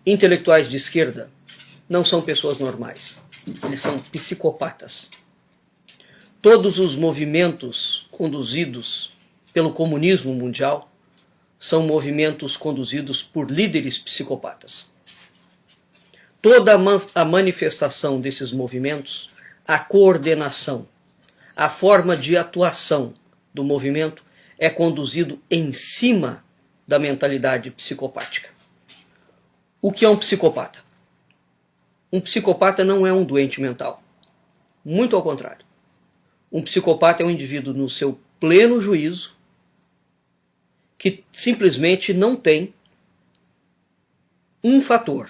intelectuais de esquerda não são pessoas normais. Eles são psicopatas. Todos os movimentos conduzidos pelo comunismo mundial são movimentos conduzidos por líderes psicopatas. Toda a manifestação desses movimentos, a coordenação, a forma de atuação do movimento é conduzido em cima da mentalidade psicopática. O que é um psicopata? Um psicopata não é um doente mental. Muito ao contrário. Um psicopata é um indivíduo no seu pleno juízo que simplesmente não tem um fator.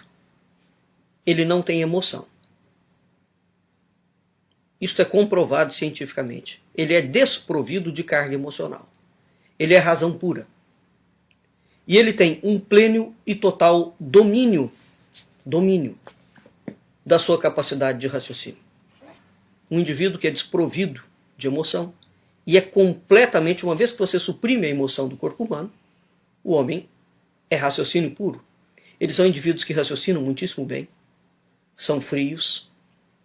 Ele não tem emoção. Isto é comprovado cientificamente. Ele é desprovido de carga emocional. Ele é razão pura. E ele tem um pleno e total domínio da sua capacidade de raciocínio. Um indivíduo que é desprovido de emoção e é completamente, uma vez que você suprime a emoção do corpo humano, o homem é raciocínio puro. Eles são indivíduos que raciocinam muitíssimo bem, são frios,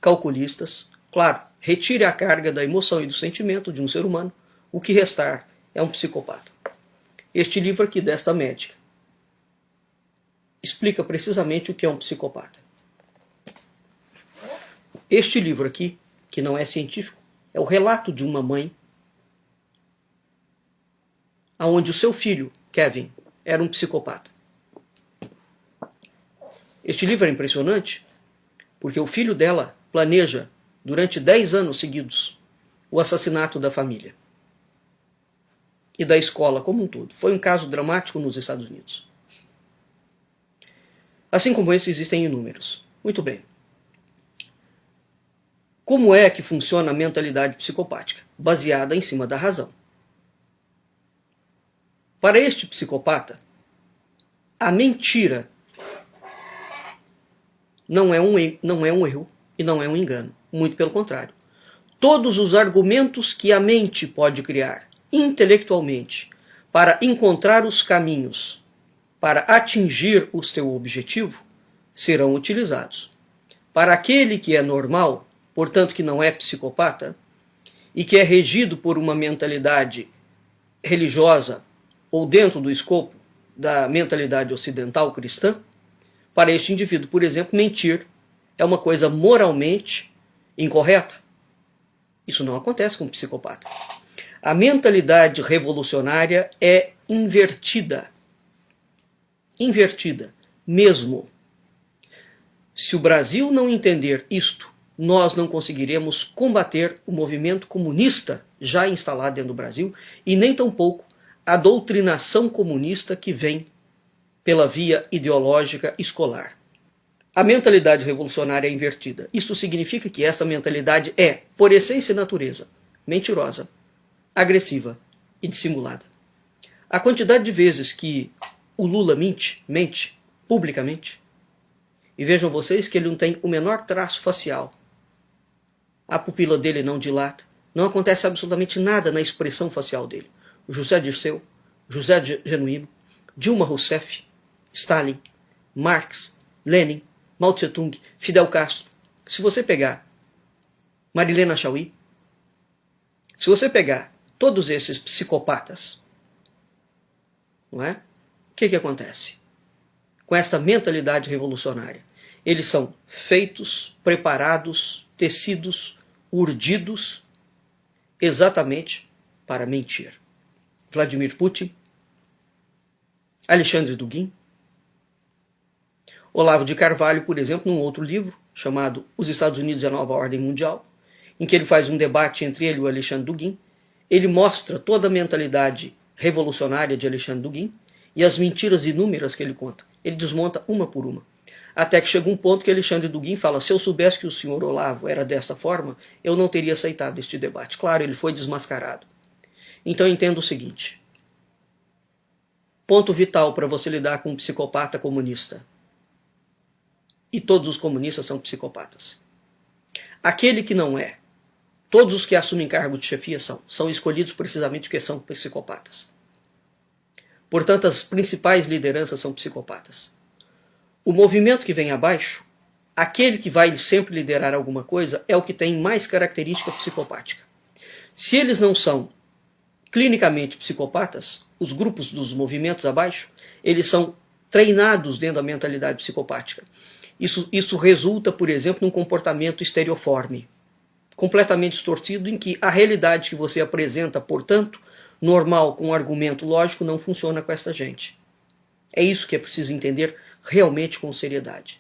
calculistas. Claro, retire a carga da emoção e do sentimento de um ser humano, o que restar é um psicopata. Este livro aqui desta médica explica precisamente o que é um psicopata. Este livro aqui, que não é científico, é o relato de uma mãe onde o seu filho, Kevin, era um psicopata. Este livro é impressionante porque o filho dela planeja, durante 10 anos seguidos, o assassinato da família e da escola como um todo. Foi um caso dramático nos Estados Unidos. Assim como esse, existem inúmeros. Muito bem. Como é que funciona a mentalidade psicopática? Baseada em cima da razão. Para este psicopata, a mentira não é um erro e não é um engano. Muito pelo contrário. Todos os argumentos que a mente pode criar intelectualmente para encontrar os caminhos para atingir o seu objetivo serão utilizados. Para aquele que é normal, portanto que não é psicopata, e que é regido por uma mentalidade religiosa ou dentro do escopo da mentalidade ocidental cristã, para este indivíduo, por exemplo, mentir é uma coisa moralmente incorreta. Isso não acontece com um psicopata. A mentalidade revolucionária é invertida. Invertida, mesmo. Se o Brasil não entender isto, nós não conseguiremos combater o movimento comunista já instalado dentro do Brasil e nem tampouco a doutrinação comunista que vem pela via ideológica escolar. A mentalidade revolucionária é invertida. Isso significa que essa mentalidade é, por essência e natureza, mentirosa, agressiva e dissimulada. A quantidade de vezes que o Lula mente publicamente, e vejam vocês que ele não tem o menor traço facial. A pupila dele não dilata, não acontece absolutamente nada na expressão facial dele. O José Dirceu, José Genuíno, Dilma Rousseff, Stalin, Marx, Lenin, Mao Tse-tung, Fidel Castro. Se você pegar Marilena Chauí, se você pegar todos esses psicopatas, não é? O que acontece? Com essa mentalidade revolucionária, eles são feitos, preparados, tecidos, urdidos, exatamente para mentir. Vladimir Putin, Alexandre Dugin, Olavo de Carvalho, por exemplo, num outro livro, chamado Os Estados Unidos e a Nova Ordem Mundial, em que ele faz um debate entre ele e o Alexandre Dugin, ele mostra toda a mentalidade revolucionária de Alexandre Dugin e as mentiras inúmeras que ele conta. Ele desmonta uma por uma. Até que chega um ponto que Alexandre Dugin fala: se eu soubesse que o senhor Olavo era desta forma, eu não teria aceitado este debate. Claro, ele foi desmascarado. Então entenda o seguinte. Ponto vital para você lidar com um psicopata comunista. E todos os comunistas são psicopatas. Aquele que não é, todos os que assumem cargo de chefia são escolhidos precisamente porque são psicopatas. Portanto, as principais lideranças são psicopatas. o movimento que vem abaixo, aquele que vai sempre liderar alguma coisa, é o que tem mais característica psicopática. Se eles não são clinicamente psicopatas, os grupos dos movimentos abaixo, eles são treinados dentro da mentalidade psicopática. Isso resulta, por exemplo, num comportamento estereoforme, completamente distorcido, em que a realidade que você apresenta, portanto, normal, com um argumento lógico, não funciona com essa gente. É isso que é preciso entender realmente com seriedade.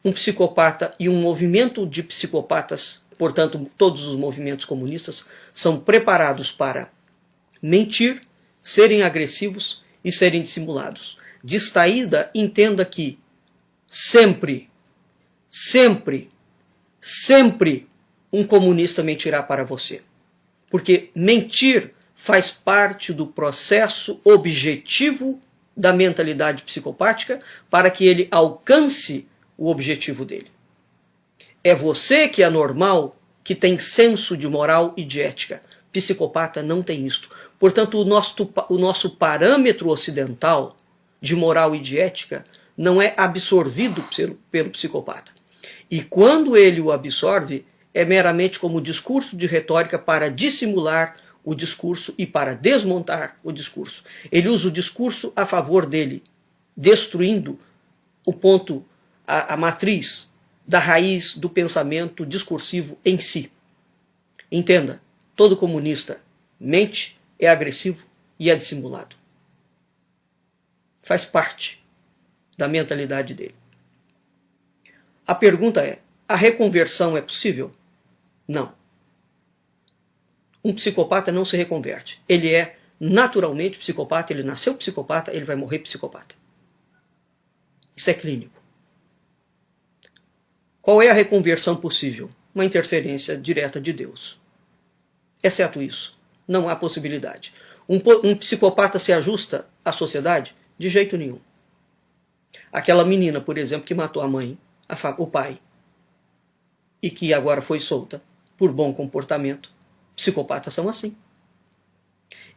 Um psicopata e um movimento de psicopatas, portanto, todos os movimentos comunistas, são preparados para mentir, serem agressivos e serem dissimulados. De saída, entenda que sempre um comunista mentirá para você. Porque mentir faz parte do processo objetivo da mentalidade psicopática para que ele alcance o objetivo dele. É você que é normal, que tem senso de moral e de ética. Psicopata não tem isto. Portanto, o nosso parâmetro ocidental de moral e de ética não é absorvido pelo psicopata. E quando ele o absorve, é meramente como discurso de retórica para dissimular o discurso e para desmontar o discurso. Ele usa o discurso a favor dele, destruindo o ponto, a matriz da raiz do pensamento discursivo em si. Entenda, todo comunista mente, é agressivo e é dissimulado. Faz parte da mentalidade dele. A pergunta é, a reconversão é possível? Não. Um psicopata não se reconverte. Ele é naturalmente psicopata, ele nasceu psicopata, ele vai morrer psicopata. Isso é clínico. Qual é a reconversão possível? Uma interferência direta de Deus. Exceto isso, não há possibilidade. Um psicopata se ajusta à sociedade? De jeito nenhum. Aquela menina, por exemplo, que matou a mãe, o pai, e que agora foi solta por bom comportamento, psicopatas são assim.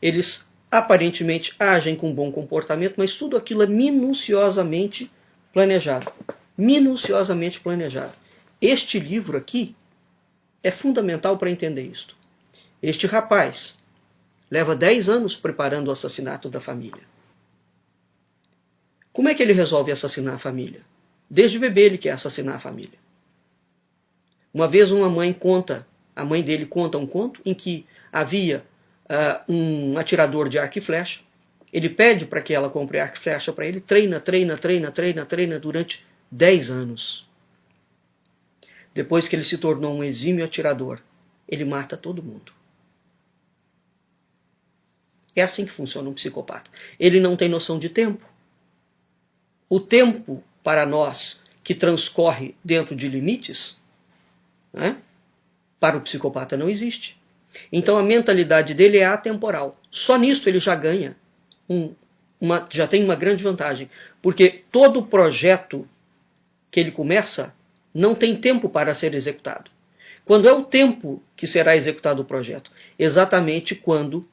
Eles aparentemente agem com bom comportamento, mas tudo aquilo é minuciosamente planejado. Minuciosamente planejado. Este livro aqui é fundamental para entender isto. Este rapaz leva 10 anos preparando o assassinato da família. Como é que ele resolve assassinar a família? Desde bebê ele quer assassinar a família. Uma vez a mãe dele conta um conto em que havia um atirador de arco e flecha. Ele pede para que ela compre arco e flecha para ele, treina durante 10 anos. Depois que ele se tornou um exímio atirador, ele mata todo mundo. É assim que funciona um psicopata. Ele não tem noção de tempo. O tempo, para nós, que transcorre dentro de limites, né, para o psicopata não existe. Então a mentalidade dele é atemporal. Só nisso ele já ganha, já tem uma grande vantagem. Porque todo projeto que ele começa não tem tempo para ser executado. Quando é o tempo que será executado o projeto? Exatamente quando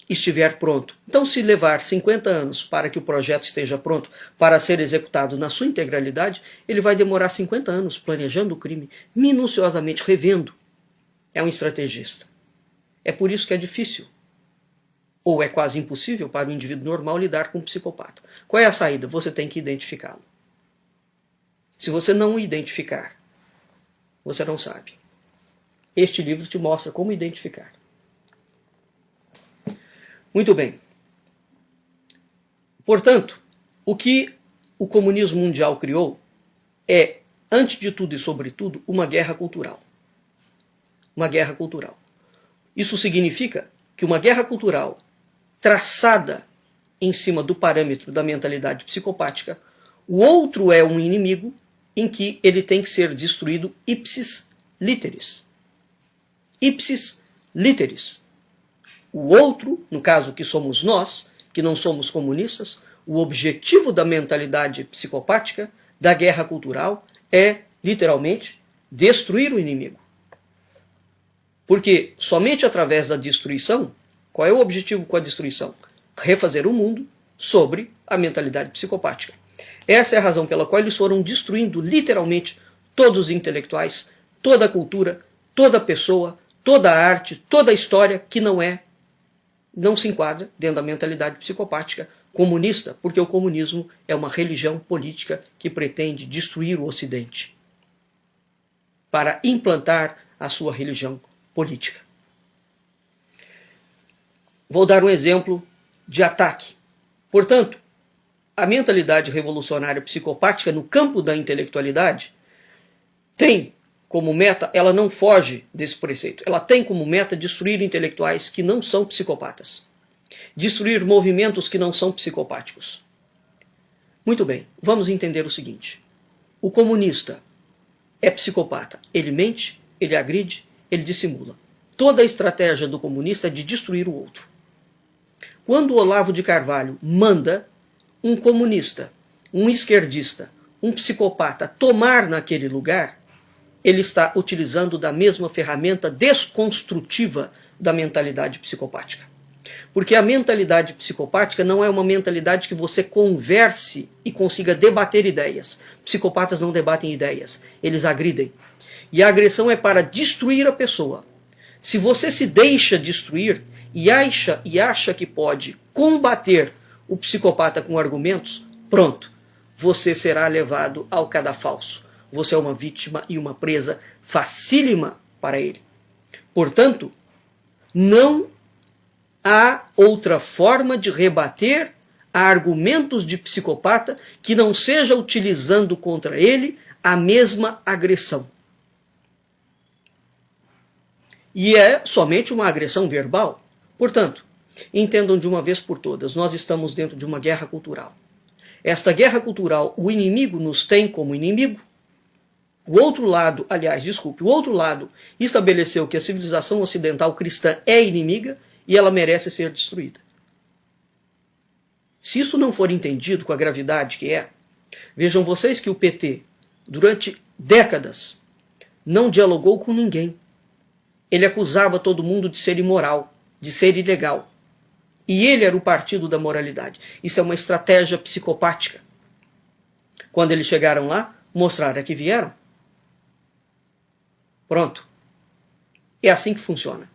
estiver pronto. Então, se levar 50 anos para que o projeto esteja pronto para ser executado na sua integralidade, ele vai demorar 50 anos planejando o crime, minuciosamente revendo. É um estrategista. É por isso que é difícil, ou é quase impossível para o indivíduo normal lidar com um psicopata. Qual é a saída? Você tem que identificá-lo. Se você não o identificar, você não sabe. Este livro te mostra como identificar. Muito bem. Portanto, o que o comunismo mundial criou é, antes de tudo e sobretudo, uma guerra cultural. Uma guerra cultural. Isso significa que uma guerra cultural traçada em cima do parâmetro da mentalidade psicopática, o outro é um inimigo em que ele tem que ser destruído ipsis literis. Ipsis literis. O outro, no caso que somos nós, que não somos comunistas, o objetivo da mentalidade psicopática, da guerra cultural, é, literalmente, destruir o inimigo. Porque somente através da destruição, qual é o objetivo com a destruição? Refazer o mundo sobre a mentalidade psicopática. Essa é a razão pela qual eles foram destruindo literalmente todos os intelectuais, toda a cultura, toda a pessoa, toda a arte, toda a história que não se enquadra dentro da mentalidade psicopática comunista, porque o comunismo é uma religião política que pretende destruir o Ocidente para implantar a sua religião política. Vou dar um exemplo de ataque. Portanto, a mentalidade revolucionária psicopática no campo da intelectualidade tem como meta, ela não foge desse preceito, ela tem como meta destruir intelectuais que não são psicopatas, destruir movimentos que não são psicopáticos. Muito bem, vamos entender o seguinte: o comunista é psicopata, ele mente, ele agride, ele dissimula. Toda a estratégia do comunista é de destruir o outro. Quando o Olavo de Carvalho manda um comunista, um esquerdista, um psicopata tomar naquele lugar, ele está utilizando da mesma ferramenta desconstrutiva da mentalidade psicopática. Porque a mentalidade psicopática não é uma mentalidade que você converse e consiga debater ideias. Psicopatas não debatem ideias, eles agridem. E a agressão é para destruir a pessoa. Se você se deixa destruir e acha que pode combater o psicopata com argumentos, pronto, você será levado ao cadafalso. Você é uma vítima e uma presa facílima para ele. Portanto, não há outra forma de rebater a argumentos de psicopata que não seja utilizando contra ele a mesma agressão. E é somente uma agressão verbal. Portanto, entendam de uma vez por todas, nós estamos dentro de uma guerra cultural. Esta guerra cultural, o inimigo nos tem como inimigo. O outro lado estabeleceu que a civilização ocidental cristã é inimiga e ela merece ser destruída. Se isso não for entendido com a gravidade que é, vejam vocês que o PT, durante décadas, não dialogou com ninguém. Ele acusava todo mundo de ser imoral, de ser ilegal. E ele era o partido da moralidade. Isso é uma estratégia psicopática. Quando eles chegaram lá, mostraram que vieram. Pronto. É assim que funciona.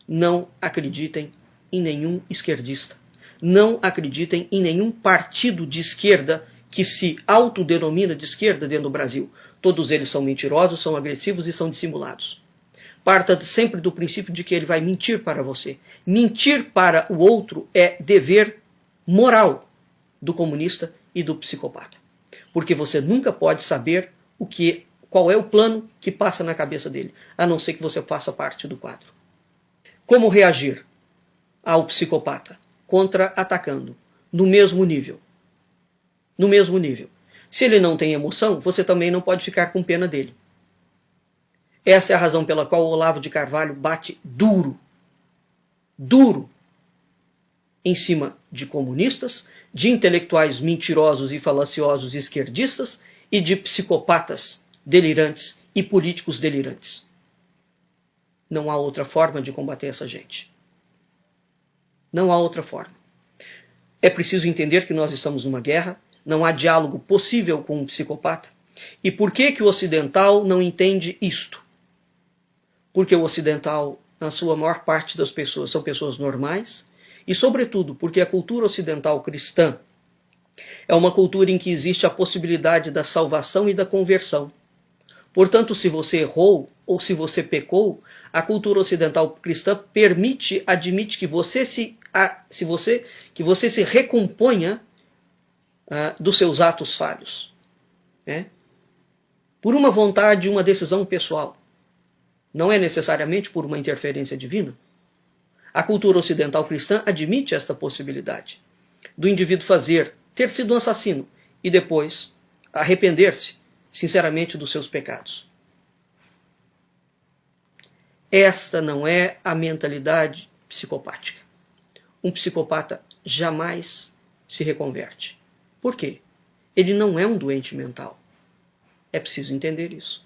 Não acreditem em nenhum esquerdista. Não acreditem em nenhum partido de esquerda que se autodenomina de esquerda dentro do Brasil. Todos eles são mentirosos, são agressivos e são dissimulados. Parta sempre do princípio de que ele vai mentir para você. Mentir para o outro é dever moral do comunista e do psicopata. Porque você nunca pode saber qual é o plano que passa na cabeça dele, a não ser que você faça parte do quadro. Como reagir ao psicopata? Contra-atacando, no mesmo nível. No mesmo nível. Se ele não tem emoção, você também não pode ficar com pena dele. Essa é a razão pela qual o Olavo de Carvalho bate duro em cima de comunistas, de intelectuais mentirosos e falaciosos esquerdistas e de psicopatas delirantes e políticos delirantes. Não há outra forma de combater essa gente. Não há outra forma. É preciso entender que nós estamos numa guerra, não há diálogo possível com um psicopata. E por que o ocidental não entende isto? Porque o ocidental, na sua maior parte das pessoas, são pessoas normais, e sobretudo porque a cultura ocidental cristã é uma cultura em que existe a possibilidade da salvação e da conversão. Portanto, se você errou ou se você pecou, a cultura ocidental cristã admite que você se recomponha dos seus atos falhos. Por uma vontade, uma decisão pessoal. Não é necessariamente por uma interferência divina. A cultura ocidental cristã admite esta possibilidade do indivíduo ter sido um assassino e depois arrepender-se sinceramente dos seus pecados. Esta não é a mentalidade psicopática. Um psicopata jamais se reconverte. Por quê? Ele não é um doente mental. É preciso entender isso.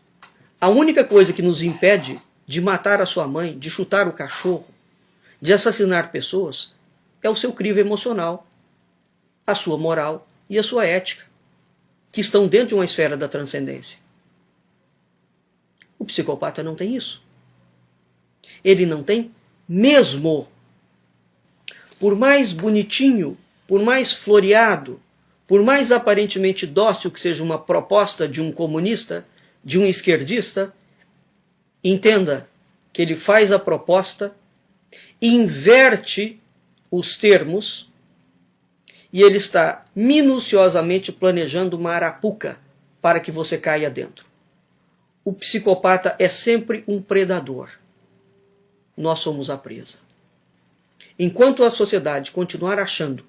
A única coisa que nos impede de matar a sua mãe, de chutar o cachorro, de assassinar pessoas, é o seu crivo emocional, a sua moral e a sua ética. que estão dentro de uma esfera da transcendência. O psicopata não tem isso. Ele não tem mesmo. Por mais bonitinho, por mais floreado, por mais aparentemente dócil que seja uma proposta de um comunista, de um esquerdista, entenda que ele faz a proposta, inverte os termos e ele está minuciosamente planejando uma arapuca para que você caia dentro. O psicopata é sempre um predador. Nós somos a presa. Enquanto a sociedade continuar achando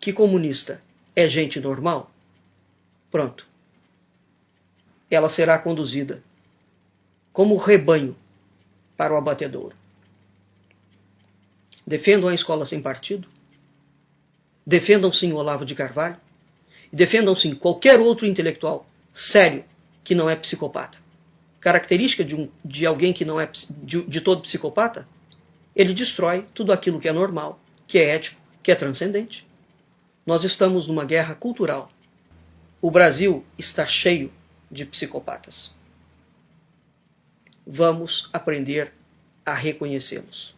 que comunista é gente normal, pronto. Ela será conduzida como rebanho para o abatedouro. Defendam a escola sem partido, defendam sim o Olavo de Carvalho, e defendam sim qualquer outro intelectual sério que não é psicopata. Característica de alguém que não é de todo psicopata, ele destrói tudo aquilo que é normal, que é ético, que é transcendente. Nós estamos numa guerra cultural. O Brasil está cheio de psicopatas. Vamos aprender a reconhecê-los.